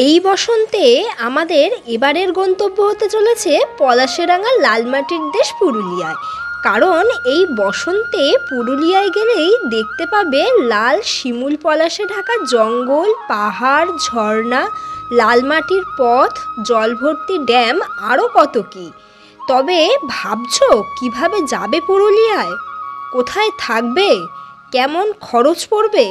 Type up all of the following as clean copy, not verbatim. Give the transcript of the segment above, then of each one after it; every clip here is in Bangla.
এই বসন্তে আমাদের এবারের গন্তব্য হতে চলেছে পলাশেরাঙা লালমাটির দেশ পুরুলিয়ায়। কারণ এই বসন্তে পুরুলিয়ায় গেলেই দেখতে পাবে লাল শিমুল পলাশে ঢাকা জঙ্গল, পাহাড়, ঝর্ণা, লালমাটির পথ, জলভর্তি ড্যাম, আরও কত কী। তবে ভাবছো কিভাবে যাবে পুরুলিয়ায়, কোথায় থাকবে, কেমন খরচ পড়বে,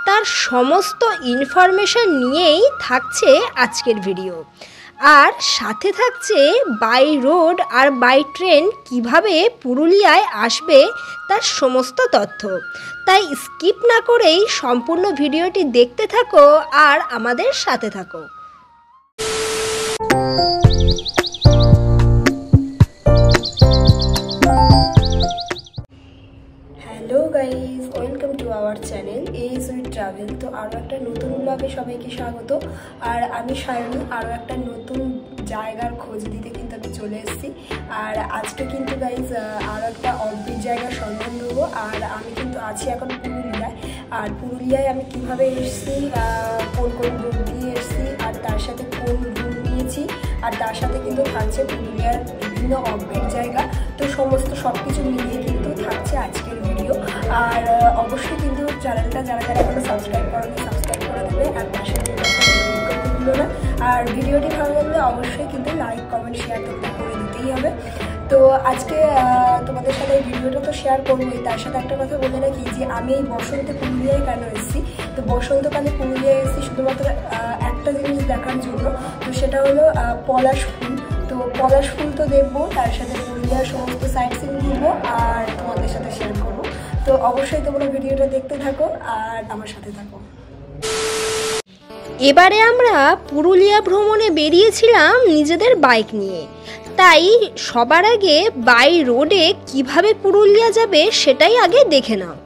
তার সমস্ত ইনফরমেশন নিয়েই থাকছে আজকের ভিডিও। আর সাথে থাকছে বাই রোড আর বাই ট্রেন কিভাবে পুরুলিয়ায় আসবে তার সমস্ত তথ্য। তাই স্কিপ না করেই সম্পূর্ণ ভিডিওটি দেখতে থাকো আর আমাদের সাথে থাকো। Hello guys, welcome to our channel age with travel. তো আরও একটা নতুন ব্লগে সবাইকে স্বাগত। আর আমি সায়নী আরও একটা নতুন জায়গার খোঁজ দিতে কিন্তু আমি চলে এসেছি। আর আজকে কিন্তু গাইজ আরও একটা অফবিট জায়গার সন্ধান দেবো। আর আমি কিন্তু আছি এখন পুরুলিয়ায়। আর পুরুলিয়ায় আমি কীভাবে এসেছি, কোন কোন রুট দিয়ে এসেছি, আর তার সাথে কোন রুট নিয়েছি, আর তার সাথে কিন্তু থাকছে পুরুলিয়ার বিভিন্ন অফবিট জায়গা। তো সমস্ত সব কিছু মিলিয়ে কিন্তু থাকছে আজকের ভিডিও। আর অবশ্যই কিন্তু চ্যানেলটা যারা যারা এখনো সাবস্ক্রাইব করেনি সাবস্ক্রাইব করে দেবে, আর পাশে করতে ভুলো না। আর ভিডিওটি ভালো লাগলে অবশ্যই কিন্তু লাইক, কমেন্ট, শেয়ার করে দিতেই হবে। তো আজকে তোমাদের সাথে এই ভিডিওটা তো শেয়ার করবোই, তার সাথে একটা কথা বলে রাখি যে আমি এই বসন্তে পুরুলিয়ায় কেন এসেছি। তো বসন্তকালে পুরুলিয়ায় এসেছি শুধুমাত্র একটা জিনিস দেখার জন্য, তো সেটা হলো পলাশ ফুল। তো পলাশ ফুল তো দেখবো, তার সাথে পুরুলিয়ার সমস্ত সাইট সিন ঘুরবো আর তোমাদের সাথে শেয়ার করবো। তো অবশ্যই তোমরা ভিডিওটা দেখতে থাকো আর আমার সাথে থাকো। এবারে আমরা পুরুলিয়া ভ্রমণে বেরিয়েছিলাম নিজেদের বাইক নিয়ে। তাই সবার আগে বাই রোডে কিভাবে পুরুলিয়া যাবে সেটাই আগে দেখে নাও।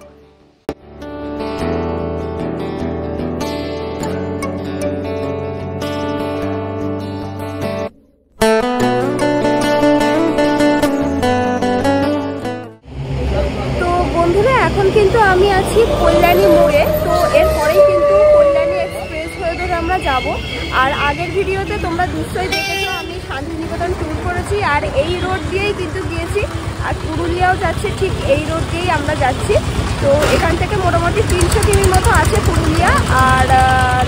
তো বন্ধুরা, এখন কিন্তু আমি আছি কল্যাণী মোড়ে। তো এরপরেই কিন্তু কল্যাণী এক্সপ্রেস হয়ে ধরে আমরা যাব। আর আগের ভিডিওতে তোমরা নিশ্চয়ই দেখেছো আমি শান্তিনিকেতন ট্যুর করেছি, আর এই রোড দিয়েই কিন্তু গিয়েছি। আর পুরুলিয়াও যাচ্ছে ঠিক এই রোড দিয়েই আমরা যাচ্ছি। তো এখান থেকে মোটামুটি 300 কিমির মতো আছে পুরুলিয়া। আর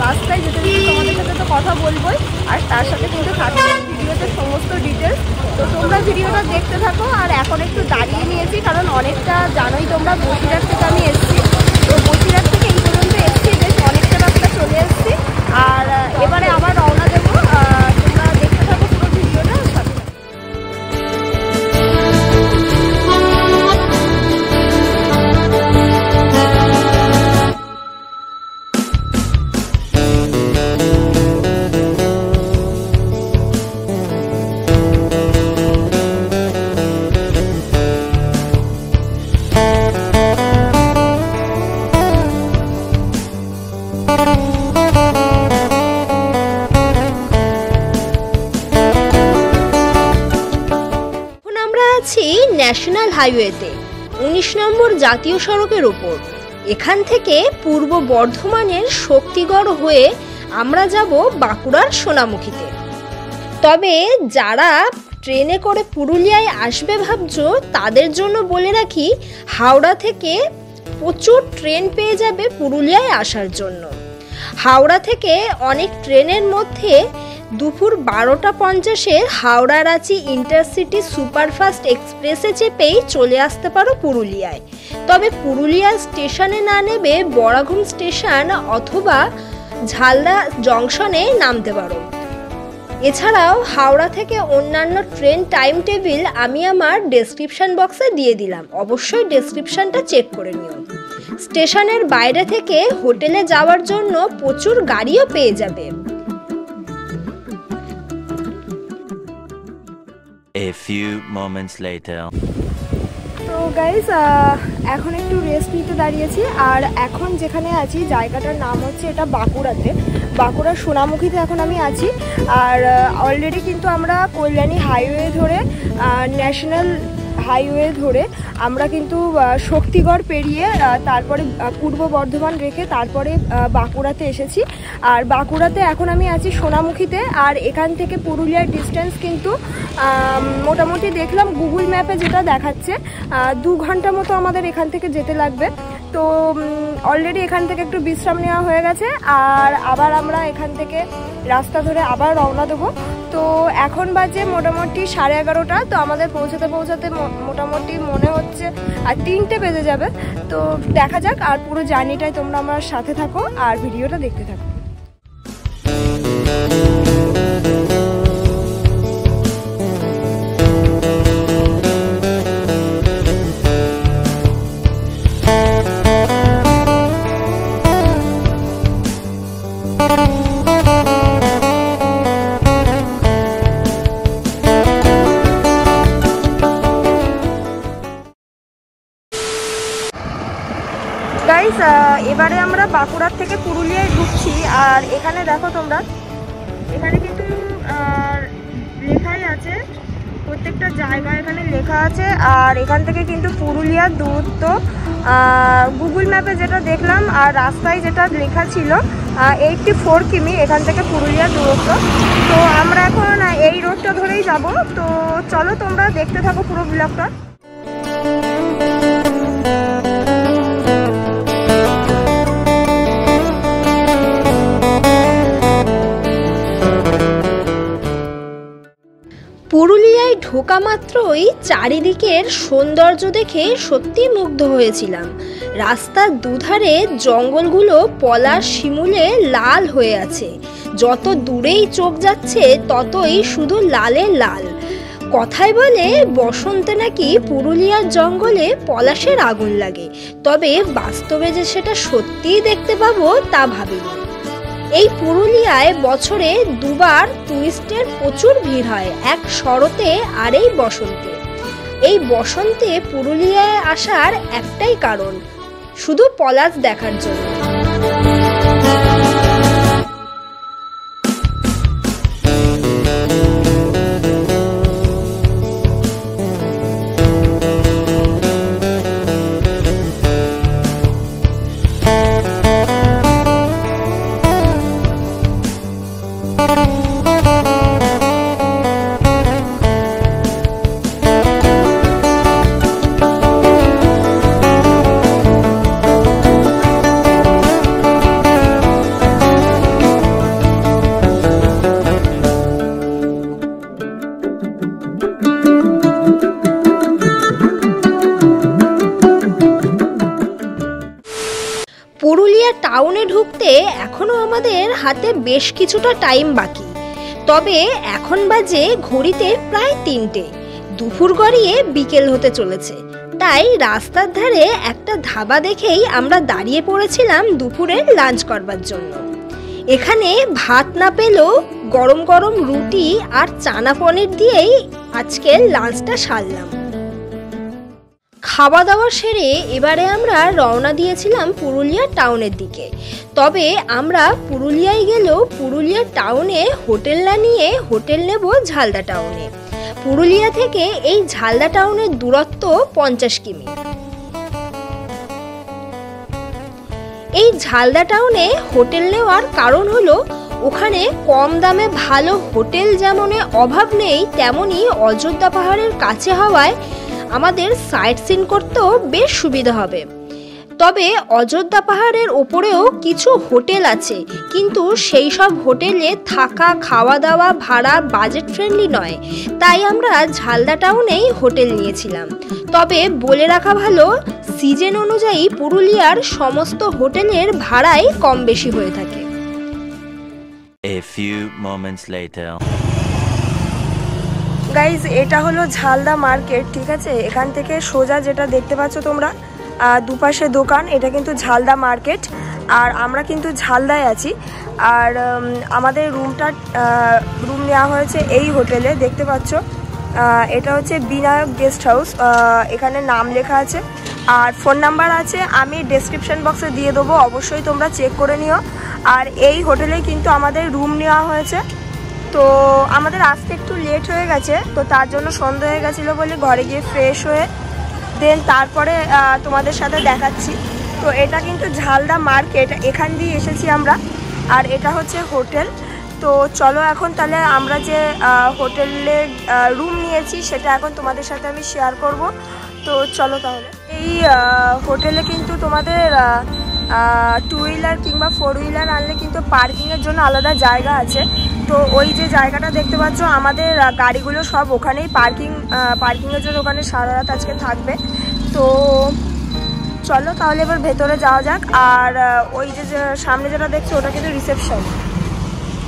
রাস্তায় যেতে যেতে তোমাদের সাথে তো কথা বলবোই, আর তার সাথে কিন্তু থাকছে ভিডিওতে সমস্ত ডিটেলস। তো তোমরা ভিডিওটা দেখতে থাকো। আর এখন একটু দাঁড়িয়ে নিয়েছি কারণ অনেকটা জানোই তোমরা বসিরহাট থেকে আমি এসেছি। তো বসিরহাট থেকে এই পর্যন্ত এসেছি, বেশ অনেকটা রাস্তা চলে এসেছি। আর এবারে আবার রওনা দেবো। তোমরা দেখতে থাকো পুরো ভিডিওটা সাথে। ন্যাশনাল হাইওয়েতে 19 নম্বর জাতীয় সড়কের ওপর। এখান থেকে পূর্ব বর্ধমানের শক্তিগড় হয়ে আমরা যাব বাঁকুড়ার সোনামুখীতে। তবে যারা ট্রেনে করে পুরুলিয়ায় আসবে ভাবছো তাদের জন্য বলে রাখি, হাওড়া থেকে প্রচুর ট্রেন পেয়ে যাবে পুরুলিয়ায় আসার জন্য। হাওড়া থেকে অনেক ট্রেনের মধ্যে দুপুর 12টা 50-এ হাওড়া রাঁচি ইন্টারসিটি সুপারফাস্ট এক্সপ্রেসে চেপেই চলে আসতে পারো পুরুলিয়ায়। তবে পুরুলিয়া স্টেশনে না নেবে বরাঘুম স্টেশন অথবা ঝালদা জংশনে নামতে পারো। এছাড়াও হাওড়া থেকে অন্যান্য ট্রেন টাইম টেবিল আমি আমার ডেসক্রিপশন বক্সে দিয়ে দিলাম, অবশ্যই ডেসক্রিপশনটা চেক করে নিও। স্টেশনের বাইরে থেকে হোটেলে যাওয়ার জন্য প্রচুর গাড়িও পেয়ে যাবে। A few moments later. তো গাইজ এখন একটু রেস্ট নিতে দাঁড়িয়েছি। আর এখন যেখানে আছি জায়গাটার নাম হচ্ছে এটা বাঁকুড়াতে, বাঁকুড়ার সোনামুখীতে এখন আমি আছি। আর অলরেডি কিন্তু আমরা কল্যাণী হাইওয়ে ধরে ন্যাশনাল হাইওয়ে ধরে আমরা কিন্তু শক্তিগড় পেরিয়ে তারপরে পূর্ব বর্ধমান রেখে তারপরে বাঁকুড়াতে এসেছি। আর বাঁকুড়াতে এখন আমি আছি সোনামুখীতে। আর এখান থেকে পুরুলিয়ার ডিস্টেন্স কিন্তু মোটামুটি দেখলাম গুগল ম্যাপে যেটা দেখাচ্ছে 2 ঘন্টা মতো আমাদের এখান থেকে যেতে লাগবে। তো অলরেডি এখান থেকে একটু বিশ্রাম নেওয়া হয়ে গেছে, আর আবার আমরা এখান থেকে রাস্তা ধরে আবার রওনা দেবো। তো এখন বাজে মোটামুটি 11:30। তো আমাদের পৌঁছাতে মোটামুটি মনে হচ্ছে আর 3টে বেজে যাবে। তো দেখা যাক, আর পুরো জার্নিটাই তোমরা আমার সাথে থাকো আর ভিডিওটা দেখতে থাকো। গাইস, এবারে আমরা বাঁকুড়ার থেকে পুরুলিয়ায় ঢুকছি। আর এখানে দেখো তোমরা, এখানে কিন্তু লেখাই আছে, প্রত্যেকটা জায়গা এখানে লেখা আছে। আর এখান থেকে কিন্তু পুরুলিয়ার দূরত্ব গুগল ম্যাপে যেটা দেখলাম আর রাস্তায় যেটা লেখা ছিল 84 কিমি এখান থেকে পুরুলিয়ার দূরত্ব। তো আমরা এখন এই রোডটা ধরেই যাব। তো চলো তোমরা দেখতে থাকো পুরো ব্লগটা। পুরুলিয়ায় ঢোকা মাত্রই চারিদিকের সৌন্দর্য দেখে সত্যি মুগ্ধ হয়েছিলাম। রাস্তার দুধারে জঙ্গলগুলো পলাশ শিমুলে লাল হয়ে আছে। যত দূরেই চোখ যাচ্ছে ততই শুধু লালে লাল। কথায় বলে বসন্তে নাকি পুরুলিয়ার জঙ্গলে পলাশের আগুন লাগে, তবে বাস্তবে যে সেটা সত্যিই দেখতে পাবো তা ভাবিনি। এই পুরুলিয়ায় বছরে 2বার টুরিস্টের প্রচুর ভিড় হয়, এক শরতে আর এই বসন্তে। এই বসন্তে পুরুলিয়ায় আসার একটাই কারণ, শুধু পলাশ দেখার জন্য। পুরুলিয়া টাউনে ঢুকতে এখনো আমাদের হাতে বেশ কিছুটা টাইম বাকি। তবে এখন বাজে ঘড়িতে প্রায় 3টে। দুপুর গড়িয়ে বিকেল হতে চলেছে। তাই রাস্তার ধারে একটা ধাবা দেখেই আমরা দাঁড়িয়ে পড়েছিলাম দুপুরের লাঞ্চ করবার জন্য। এখানে ভাত না পেলেও গরম গরম রুটি আর চানা পনির দিয়েই আজকের লাঞ্চটা সারলাম। খাওয়া দাওয়া সেরে এবারে আমরা রওনা দিয়েছিলাম পুরুলিয়া টাউনের দিকে। তবে আমরা পুরুলিয়ায় গেলেও পুরুলিয়া টাউনে হোটেল না নিয়ে হোটেল নেব ঝালদা টাউনে। পুরুলিয়া থেকে এই ঝালদা টাউনের দূরত্ব 50 কিমি। এই ঝালদা টাউনে হোটেল নেওয়ার কারণ হলো ওখানে কম দামে ভালো হোটেল যেমন অভাব নেই, তেমনি অযোধ্যা পাহাড়ের কাছে হওয়ায় আমাদের সাইট সিন করতেও বেশ সুবিধা হবে। তবে অযোধ্যা পাহাড়ের ওপরেও কিছু হোটেল আছে, কিন্তু সেই সব হোটেলে থাকা খাওয়া দাওয়া ভাড়া বাজেট ফ্রেন্ডলি নয়। তাই আমরা ঝালদা টাউনেই হোটেল নিয়েছিলাম। তবে বলে রাখা ভালো, সিজন অনুযায়ী পুরুলিয়ার সমস্ত হোটেলের ভাড়াই কম বেশি হয়ে থাকে। A few moments later. Guys, এটা হলো ঝালদা মার্কেট, ঠিক আছে? এখান থেকে সোজা যেটা দেখতে পাচ্ছ তোমরা দুপাশে দোকান, এটা কিন্তু ঝালদা মার্কেট। আর আমরা কিন্তু ঝালদায় আছি। আর আমাদের রুম নেওয়া হয়েছে এই হোটেলে, দেখতে পাচ্ছ। এটা হচ্ছে বিনায়ক গেস্ট হাউস, এখানে নাম লেখা আছে আর ফোন নাম্বার আছে, আমি ডেসক্রিপশন বক্সে দিয়ে দেবো, অবশ্যই তোমরা চেক করে নিও। আর এই হোটেলে কিন্তু আমাদের রুম নেওয়া হয়েছে। তো আমাদের আসতে একটু লেট হয়ে গেছে, তো তার জন্য সন্ধ্যা হয়ে গেছিলো বলে ঘরে গিয়ে ফ্রেশ হয়ে দেন তারপরে তোমাদের সাথে দেখাচ্ছি। তো এটা কিন্তু ঝালদা মার্কেট, এখান দিয়ে এসেছি আমরা, আর এটা হচ্ছে হোটেল। তো চলো এখন তাহলে আমরা যে হোটেলে রুম নিয়েছি সেটা এখন তোমাদের সাথে আমি শেয়ার করব। তো চলো তাহলে। এই হোটেলে কিন্তু তোমাদের টু হুইলার কিংবা ফোর হুইলার আনলে কিন্তু পার্কিংয়ের জন্য আলাদা জায়গা আছে। তো ওই যে জায়গাটা দেখতে পাচ্ছ আমাদের গাড়িগুলো সব ওখানেই পার্কিংয়ের জন্য ওখানে সারা রাত আজকে থাকবে। তো চলো তাহলে এবার ভেতরে যাওয়া যাক। আর ওই যে সামনে যেটা দেখছো ওটা কিন্তু রিসেপশন।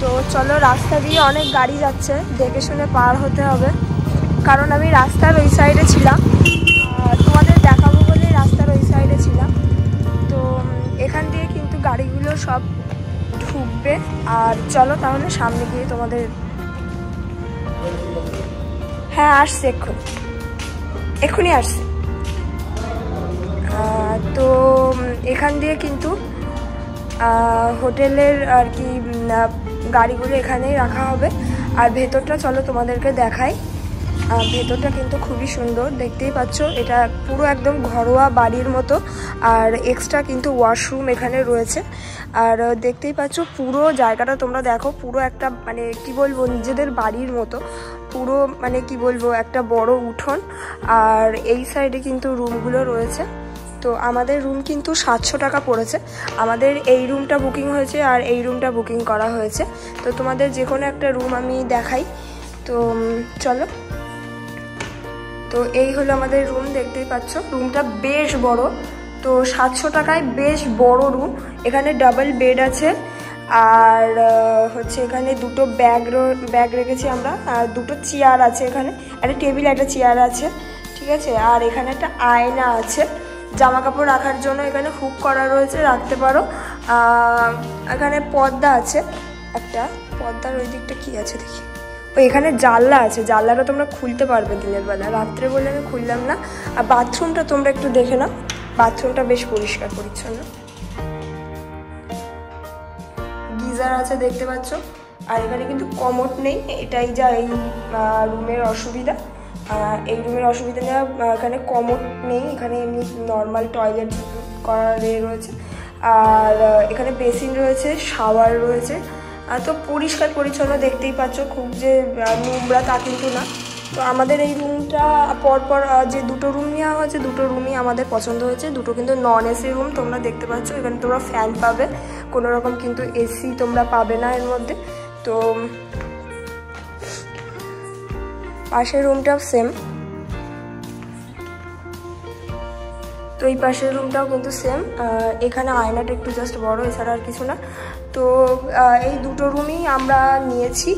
তো চলো, রাস্তা দিয়ে অনেক গাড়ি যাচ্ছে, দেখে শুনে পার হতে হবে, কারণ আমি রাস্তার ওই সাইডে ছিলাম, তোমাদের দেখাবো বলে রাস্তার ওই সাইডে ছিলাম। তো এখান দিয়ে কিন্তু গাড়িগুলো সব ঢুকবে। আর চলো তাহলে সামনে গিয়ে তোমাদের, হ্যাঁ আসছে এক্ষুনি আসছে। তো এখান দিয়ে কিন্তু হোটেলের আর কি গাড়িগুলো এখানেই রাখা হবে। আর ভেতরটা চলো তোমাদেরকে দেখাই। ভেতরটা কিন্তু খুবই সুন্দর, দেখতেই পাচ্ছ, এটা পুরো একদম ঘরোয়া বাড়ির মতো। আর এক্সট্রা কিন্তু ওয়াশরুম এখানে রয়েছে। আর দেখতেই পাচ্ছ পুরো জায়গাটা তোমরা দেখো, পুরো একটা মানে কি বলবো নিজেদের বাড়ির মতো, পুরো মানে কি বলবো একটা বড় উঠোন। আর এই সাইডে কিন্তু রুমগুলো রয়েছে। তো আমাদের রুম কিন্তু 700 টাকা পড়েছে। আমাদের এই রুমটা বুকিং হয়েছে আর এই রুমটা বুকিং করা হয়েছে। তো তোমাদের যে কোনো একটা রুম আমি দেখাই। তো চলো, তো এই হলো আমাদের রুম, দেখতেই পাচ্ছ রুমটা বেশ বড়। তো 700 টাকায় বেশ বড় রুম। এখানে ডাবল বেড আছে, আর হচ্ছে এখানে দুটো ব্যাগ রেখেছি আমরা, আর দুটো চেয়ার আছে, এখানে একটা টেবিল একটা চেয়ার আছে, ঠিক আছে। আর এখানে একটা আয়না আছে, জামা কাপড় রাখার জন্য এখানে হুক করা রয়েছে, রাখতে পারো। এখানে পর্দা আছে, একটা পর্দার ওই দিকটা কি আছে দেখি, ওই এখানে জানলা আছে, জানলাটা তোমরা খুলতে পারবে দিনের বেলা, রাত্রে বলে আমি খুললাম না। আর বাথরুমটা তোমরা একটু দেখে নাও, বাথরুমটা বেশ পরিষ্কার পরিচ্ছন্ন, গিজার আছে দেখতে পাচ্ছ। আর এখানে কিন্তু কমোড নেই, এটাই যা এই রুমের অসুবিধা। এই রুমের অসুবিধা নেই, এখানে কমোড নেই, এখানে এমনি নর্মাল টয়লেট করার রয়েছে। আর এখানে বেসিন রয়েছে, শাওয়ার রয়েছে। তো পরিষ্কার পরিচ্ছন্ন, দেখতেই পাচ্ছ, খুব যে নোংরা তা কিন্তু না। তো আমাদের এই রুমটা পরপর যে দুটো রুম নেওয়া হয়েছে, দুটো রুমই আমাদের পছন্দ হয়েছে। দুটো কিন্তু নন এসি রুম, তোমরা দেখতে পাচ্ছ এখানে তোমরা ফ্যান পাবে, কোনো রকম কিন্তু এসি তোমরা পাবে না এর মধ্যে। তো পাশের রুমটাও সেম, তো এই পাশের রুমটাও কিন্তু সেম। এখানে আয়নাটা একটু জাস্ট বড়, এছাড়া আর কিছু না। তো এই দুটো রুমই আমরা নিয়েছি,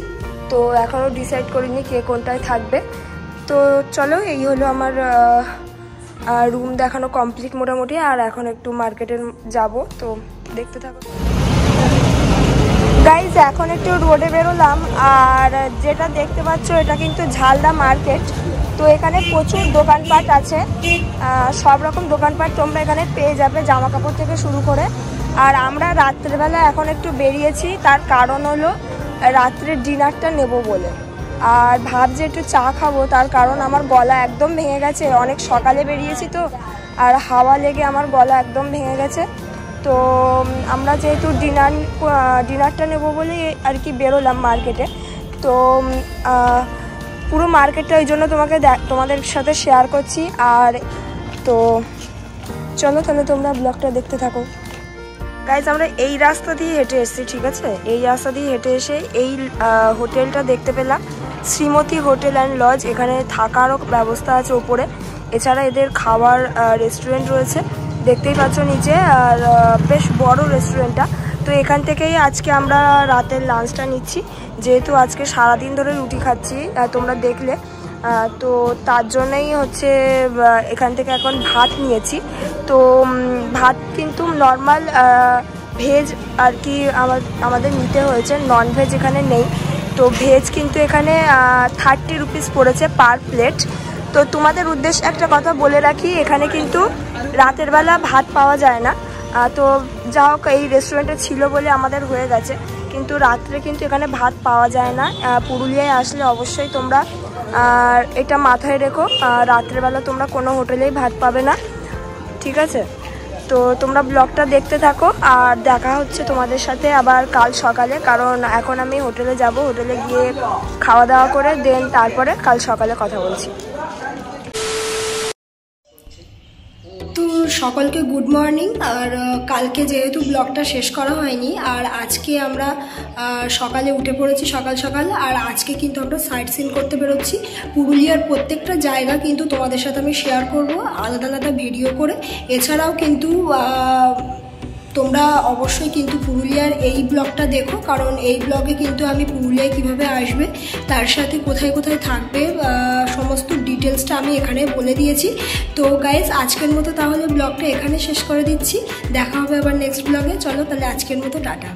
তো এখনও ডিসাইড করিনি কে কোনটায় থাকবে। তো চলো, এই হলো আমার রুম দেখানো কমপ্লিট মোটামুটি। আর এখন একটু মার্কেটে যাব, তো দেখতে থাকো গাইজ। এখন একটু রোডে বেরোলাম, আর যেটা দেখতে পাচ্ছ এটা কিন্তু ঝালদা মার্কেট। তো এখানে প্রচুর দোকানপাট আছে, সব রকম দোকানপাট তোমরা এখানে পেয়ে যাবে, জামা কাপড় থেকে শুরু করে। আর আমরা রাত্রেবেলা এখন একটু বেরিয়েছি, তার কারণ হলো রাত্রের ডিনারটা নেব বলে। আর ভাবছি একটু চা খাবো, তার কারণ আমার গলা একদম ভেঙে গেছে, অনেক সকালে বেরিয়েছি তো, আর হাওয়া লেগে আমার গলা একদম ভেঙে গেছে। তো আমরা যেহেতু ডিনারটা নেব বলে আর কি বেরোলাম মার্কেটে। তো পুরো মার্কেটটা ওই জন্য তোমাদের সাথে শেয়ার করছি। আর তো চলো তাহলে তোমরা ব্লগটা দেখতে থাকো। গাইজ, আমরা এই রাস্তা দিয়ে হেঁটে এসেছি, ঠিক আছে। এই রাস্তা দিয়ে হেঁটে এসে এই হোটেলটা দেখতে পেলাম, শ্রীমতী হোটেল অ্যান্ড লজ। এখানে থাকারও ব্যবস্থা আছে ওপরে, এছাড়া এদের খাওয়ার রেস্টুরেন্ট রয়েছে, দেখতেই পাচ্ছ নিচে। আর বেশ বড় রেস্টুরেন্টটা। তো এখান থেকেই আজকে আমরা রাতের লাঞ্চটা নিচ্ছি, যেহেতু আজকে সারাদিন ধরে রুটি খাচ্ছি তোমরা দেখলে। তো তার জন্যই হচ্ছে এখান থেকে এখন ভাত নিয়েছি। তো ভাত কিন্তু নর্মাল ভেজ আর কি আমাদের নিতে হয়েছে, নন ভেজ এখানে নেই। তো ভেজ কিন্তু এখানে 30 রুপিস পড়েছে পার প্লেট। তো তোমাদের উদ্দেশ্যে একটা কথা বলে রাখি, এখানে কিন্তু রাতের বেলা ভাত পাওয়া যায় না। তো যা হোক, এই রেস্টুরেন্টে ছিল বলে আমাদের হয়ে গেছে। কিন্তু রাত্রে কিন্তু এখানে ভাত পাওয়া যায় না। পুরুলিয়ায় আসলে অবশ্যই তোমরা আর এটা মাথায় রেখো, রাত্রেবেলা তোমরা কোনো হোটেলেই ভাত পাবে না, ঠিক আছে? তো তোমরা ব্লগটা দেখতে থাকো আর দেখা হচ্ছে তোমাদের সাথে আবার কাল সকালে, কারণ এখন আমি হোটেলে যাব, হোটেলে গিয়ে খাওয়া দাওয়া করে দেন তারপরে কাল সকালে কথা বলছি। তো সকলকে গুড মর্নিং। আর কালকে যেহেতু ব্লগটা শেষ করা হয়নি, আর আজকে আমরা সকালে উঠে পড়েছি সকাল সকাল, আর আজকে কিন্তু আমরা সাইট সিন করতে বেরোচ্ছি। পুরুলিয়ার প্রত্যেকটা জায়গা কিন্তু তোমাদের সাথে আমি শেয়ার করব আলাদা আলাদা ভিডিও করে। এছাড়াও কিন্তু তোমরা অবশ্যই কিন্তু পুরুলিয়ার এই ব্লগটা দেখো, কারণ এই ব্লগে কিন্তু আমি পুরুলিয়ায় কিভাবে আসবে, তার সাথে কোথায় কোথায় থাকবে, সমস্ত ডিটেলসটা আমি এখানে বলে দিয়েছি। তো গাইজ আজকের মতো তাহলে ব্লগটা এখানে শেষ করে দিচ্ছি, দেখা হবে আবার নেক্সট ব্লগে। চলো তাহলে আজকের মতো টাটা।